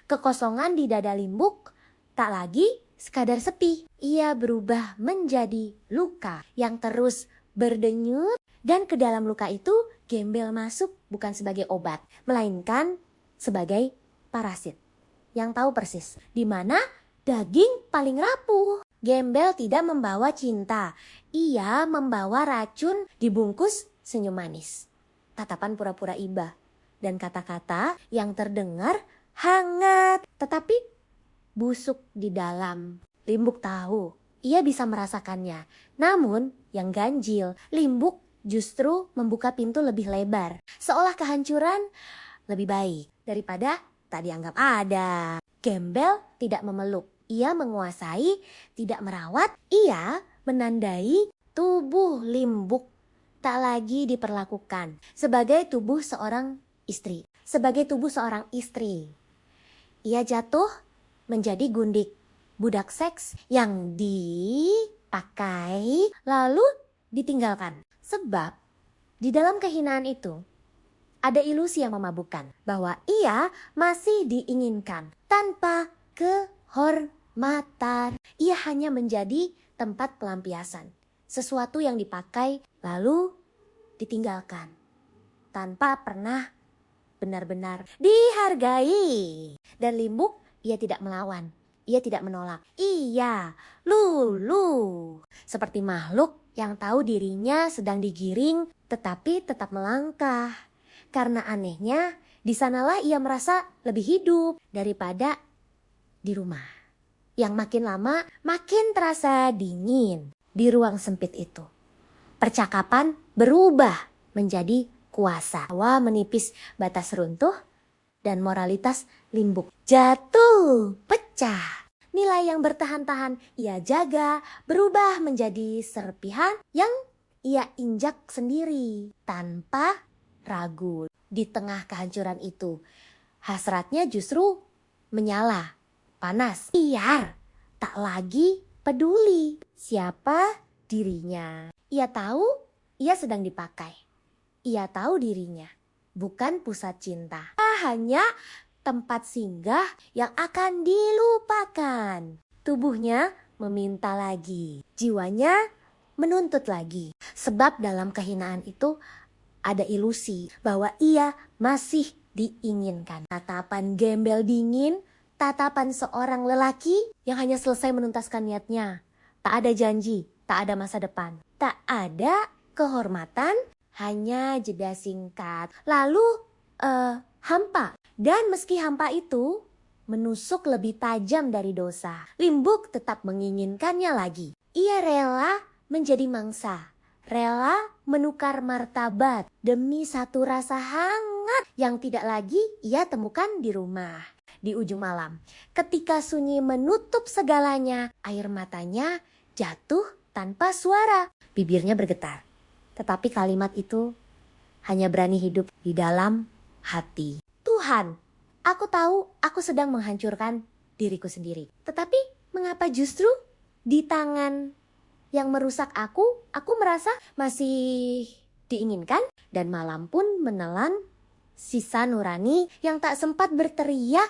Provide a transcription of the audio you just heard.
Kekosongan di dada Limbuk tak lagi sekadar sepi. Ia berubah menjadi luka yang terus berdenyut, dan ke dalam luka itu Gembel masuk bukan sebagai obat, melainkan sebagai parasit yang tahu persis di mana daging paling rapuh. Gembel tidak membawa cinta, ia membawa racun dibungkus senyum manis, tatapan pura-pura iba, dan kata-kata yang terdengar hangat tetapi busuk di dalam. Limbuk tahu, ia bisa merasakannya. Namun yang ganjil, Limbuk justru membuka pintu lebih lebar, seolah kehancuran lebih baik daripada tak dianggap ada. Gembel tidak memeluk, ia menguasai, tidak merawat. Ia menandai tubuh Limbuk tak lagi diperlakukan sebagai tubuh seorang istri. Sebagai tubuh seorang istri, ia jatuh menjadi gundik, budak seks yang dipakai lalu ditinggalkan. Sebab di dalam kehinaan itu ada ilusi yang memabukkan bahwa ia masih diinginkan tanpa kehormatan. Ia hanya menjadi tempat pelampiasan, sesuatu yang dipakai lalu ditinggalkan tanpa pernah benar-benar dihargai. Dan Limbuk, ia tidak melawan, ia tidak menolak, ia luluh seperti makhluk yang tahu dirinya sedang digiring tetapi tetap melangkah. Karena anehnya, di sanalah ia merasa lebih hidup daripada di rumah, yang makin lama makin terasa dingin. Di ruang sempit itu, percakapan berubah menjadi kuasa. Hawa menipis batas runtuh, dan moralitas Limbuk jatuh, pecah. Nilai yang bertahan-tahan ia jaga berubah menjadi serpihan yang ia injak sendiri tanpa ragu. Di tengah kehancuran itu, hasratnya justru menyala, panas, liar, tak lagi peduli siapa dirinya. Ia tahu ia sedang dipakai. Ia tahu dirinya bukan pusat cinta, hanya tempat singgah yang akan dilupakan. Tubuhnya meminta lagi, jiwanya menuntut lagi. Sebab dalam kehinaan itu ada ilusi bahwa ia masih diinginkan. Tatapan Gembel dingin, tatapan seorang lelaki yang hanya selesai menuntaskan niatnya. Tak ada janji, tak ada masa depan, tak ada kehormatan, hanya jeda singkat. Lalu hampa. Dan meski hampa itu menusuk lebih tajam dari dosa, Limbuk tetap menginginkannya lagi. Ia rela menjadi mangsa, rela menukar martabat demi satu rasa hangat yang tidak lagi ia temukan di rumah. Di ujung malam, ketika sunyi menutup segalanya, air matanya jatuh tanpa suara. Bibirnya bergetar, tetapi kalimat itu hanya berani hidup di dalam hati. Tuhan, aku tahu aku sedang menghancurkan diriku sendiri. Tetapi mengapa justru di tangan yang merusak aku merasa masih diinginkan? Dan malam pun menelan sisa nurani yang tak sempat berteriak